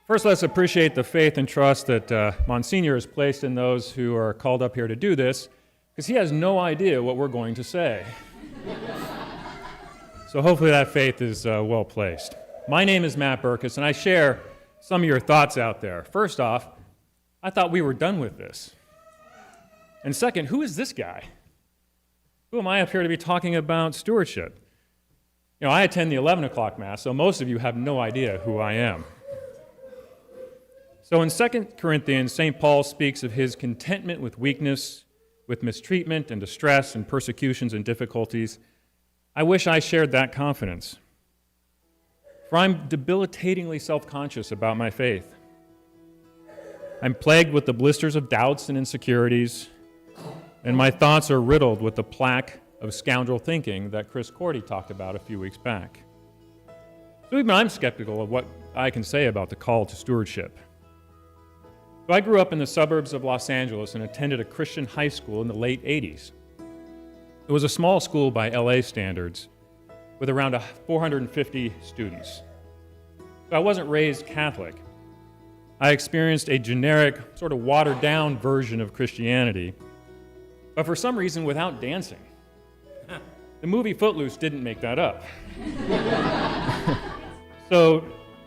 First, let's appreciate the faith and trust that Monsignor has placed in those who are called up here to do this, because he has no idea what we're going to say. So hopefully that faith is well placed. My name is Matt Berkus, and I share some of your thoughts out there. First off, I thought we were done with this. And second, who is this guy? Who am I up here to be talking about stewardship? You know, I attend the 11 o'clock Mass, so most of you have no idea who I am. So in 2 Corinthians, St. Paul speaks of his contentment with weakness, with mistreatment and distress and persecutions and difficulties. I wish I shared that confidence. For I'm debilitatingly self-conscious about my faith. I'm plagued with the blisters of doubts and insecurities, and my thoughts are riddled with the plaque of scoundrel thinking that Chris Cordy talked about a few weeks back. So even I'm skeptical of what I can say about the call to stewardship. So I grew up in the suburbs of Los Angeles and attended a Christian high school in the late 80s. It was a small school by LA standards with around 450 students. So I wasn't raised Catholic. I experienced a generic, sort of watered-down version of Christianity, but for some reason without dancing. The movie Footloose didn't make that up. So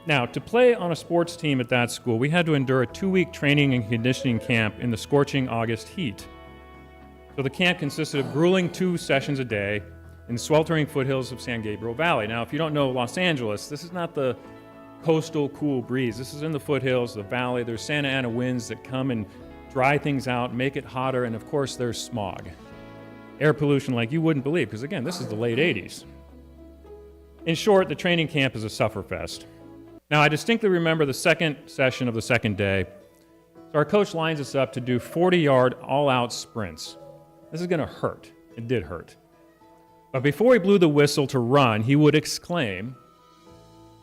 now, to play on a sports team at that school, we had to endure a 2-week training and conditioning camp in the scorching August heat. So the camp consisted of grueling 2 sessions a day in sweltering foothills of San Gabriel Valley. Now, if you don't know Los Angeles, this is not the coastal cool breeze. This is in the foothills, the valley. There's Santa Ana winds that come and dry things out, make it hotter, and of course there's smog. Air pollution like you wouldn't believe, because again, this is the late 80s. In short, the training camp is a sufferfest. Now, I distinctly remember the second session of the second day. So our coach lines us up to do 40-yard all-out sprints. This is going to hurt. It did hurt. But before he blew the whistle to run, he would exclaim,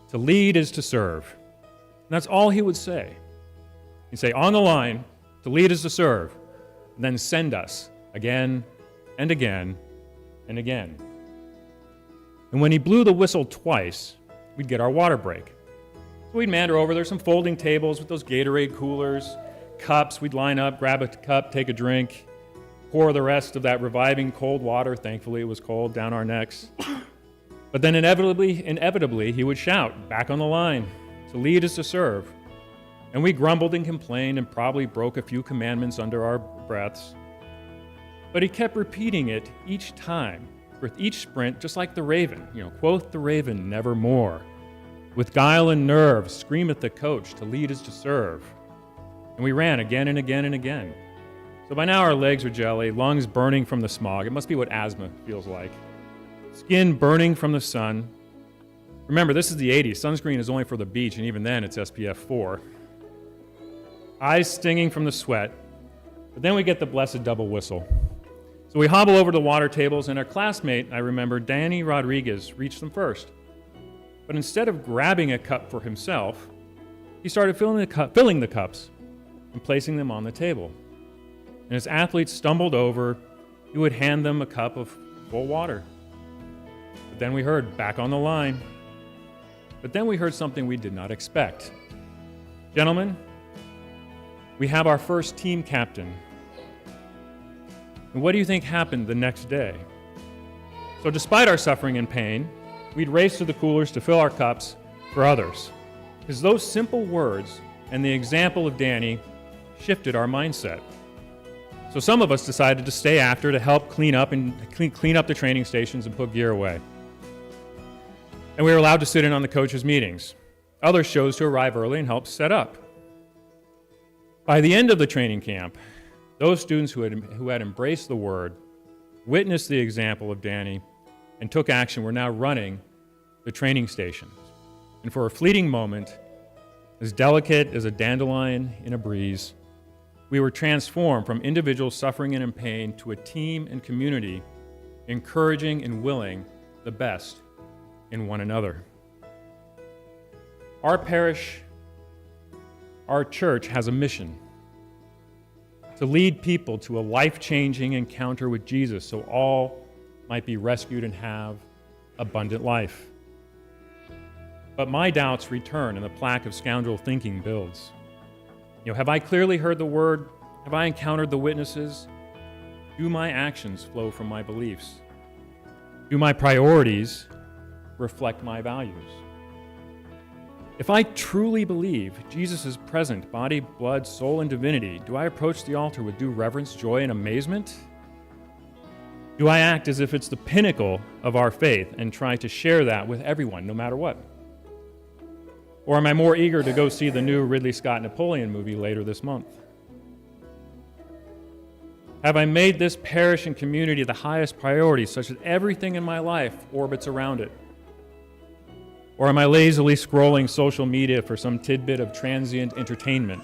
"To lead is to serve." And that's all he would say. He'd say, "On the line, to lead is to serve," and then send us again and again and again. And when he blew the whistle twice, we'd get our water break. So we'd meander over. There's some folding tables with those Gatorade coolers, cups. We'd line up, grab a cup, take a drink, pour the rest of that reviving cold water, thankfully it was cold, down our necks. But then inevitably, he would shout, "Back on the line. To lead is to serve." And we grumbled and complained and probably broke a few commandments under our breaths. But he kept repeating it each time, with each sprint, just like the raven. Quoth the raven, nevermore. With guile and nerve, screameth the coach, to lead is to serve. And we ran again and again and again. So by now our legs are jelly, lungs burning from the smog. It must be what asthma feels like. Skin burning from the sun. Remember, this is the 80s. Sunscreen is only for the beach, and even then it's SPF 4. Eyes stinging from the sweat. But then we get the blessed double whistle. So we hobble over to the water tables, and our classmate, I remember, Danny Rodriguez, reached them first. But instead of grabbing a cup for himself, he started filling the cups and placing them on the table. And as athletes stumbled over, he would hand them a cup of full water. But then we heard, "Back on the line." But then we heard something we did not expect. "Gentlemen, we have our first team captain." And what do you think happened the next day? So despite our suffering and pain, we'd race to the coolers to fill our cups for others. Because those simple words and the example of Danny shifted our mindset. So some of us decided to stay after to help clean up the training stations and put gear away. And we were allowed to sit in on the coaches' meetings. Others chose to arrive early and help set up. By the end of the training camp, those students who had embraced the word, witnessed the example of Danny, and took action were now running the training stations. And for a fleeting moment, as delicate as a dandelion in a breeze, we were transformed from individuals suffering and in pain to a team and community encouraging and willing the best in one another. Our parish, our church has a mission: to lead people to a life-changing encounter with Jesus so all might be rescued and have abundant life. But my doubts return and the plaque of scoundrel thinking builds. Have I clearly heard the word? Have I encountered the witnesses? Do my actions flow from my beliefs? Do my priorities reflect my values? If I truly believe Jesus is present, body, blood, soul, and divinity, do I approach the altar with due reverence, joy, and amazement? Do I act as if it's the pinnacle of our faith and try to share that with everyone, no matter what? Or am I more eager to go see the new Ridley Scott Napoleon movie later this month? Have I made this parish and community the highest priority, such that everything in my life orbits around it? Or am I lazily scrolling social media for some tidbit of transient entertainment?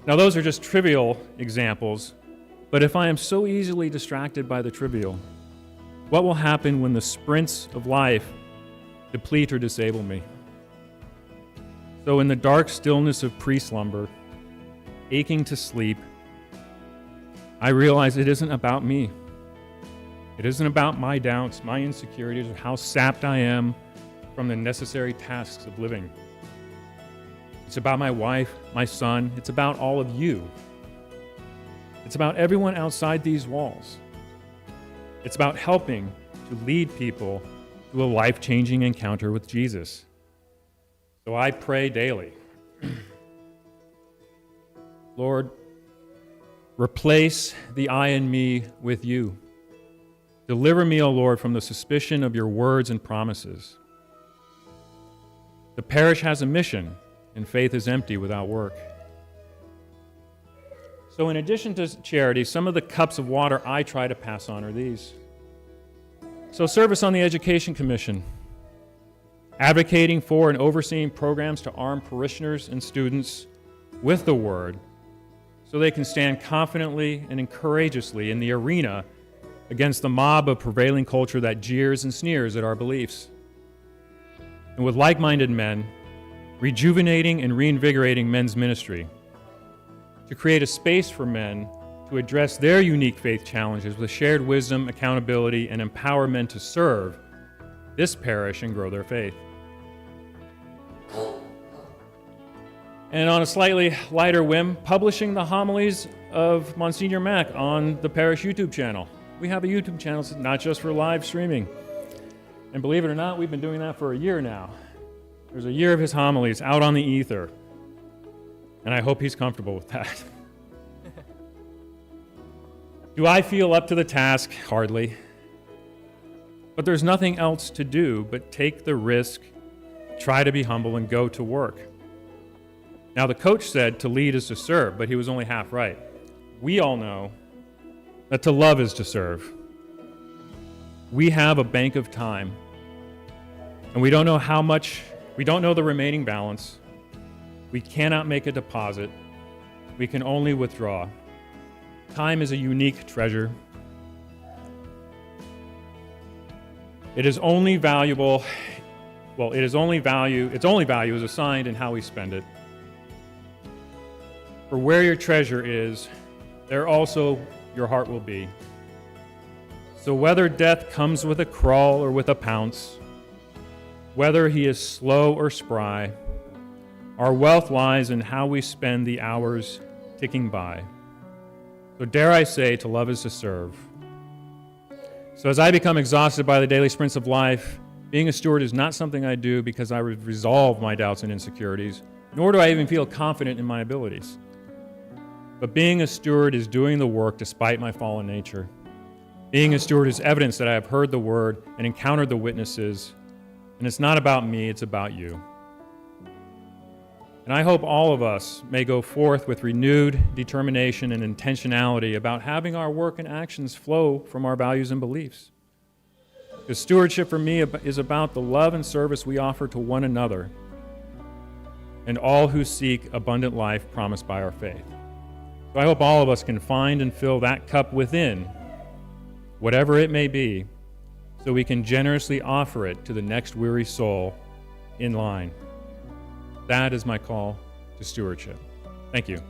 Now, those are just trivial examples, but if I am so easily distracted by the trivial, what will happen when the sprints of life deplete or disable me? So in the dark stillness of pre-slumber, aching to sleep, I realize it isn't about me. It isn't about my doubts, my insecurities, or how sapped I am from the necessary tasks of living. It's about my wife, my son. It's about all of you. It's about everyone outside these walls. It's about helping to lead people to a life-changing encounter with Jesus. So I pray daily. Lord, replace the I and me with you. Deliver me, O Lord, from the suspicion of your words and promises. The parish has a mission, and faith is empty without work. So in addition to charity, some of the cups of water I try to pass on are these. So service on the Education Commission, advocating for and overseeing programs to arm parishioners and students with the Word so they can stand confidently and courageously in the arena against the mob of prevailing culture that jeers and sneers at our beliefs. And with like-minded men, rejuvenating and reinvigorating men's ministry to create a space for men to address their unique faith challenges with shared wisdom, accountability, and empower men to serve this parish and grow their faith. And on a slightly lighter whim, publishing the homilies of Monsignor Mack on the parish YouTube channel. We have a YouTube channel, not just for live streaming. And believe it or not, we've been doing that for a year now. There's a year of his homilies out on the ether. And I hope he's comfortable with that. Do I feel up to the task? Hardly. But there's nothing else to do but take the risk, try to be humble, and go to work. Now, the coach said to lead is to serve, but he was only half right. We all know that to love is to serve. We have a bank of time, and we don't know how much, we don't know the remaining balance. We cannot make a deposit. We can only withdraw. Time is a unique treasure. Its only value is assigned in how we spend it. For where your treasure is, there also your heart will be. So whether death comes with a crawl or with a pounce, whether he is slow or spry, our wealth lies in how we spend the hours ticking by. So dare I say, to love is to serve. So as I become exhausted by the daily sprints of life, being a steward is not something I do because I resolve my doubts and insecurities, nor do I even feel confident in my abilities. But being a steward is doing the work despite my fallen nature. Being a steward is evidence that I have heard the word and encountered the witnesses, and it's not about me, it's about you. And I hope all of us may go forth with renewed determination and intentionality about having our work and actions flow from our values and beliefs. Because stewardship for me is about the love and service we offer to one another and all who seek abundant life promised by our faith. So I hope all of us can find and fill that cup within, whatever it may be, so we can generously offer it to the next weary soul in line. That is my call to stewardship. Thank you.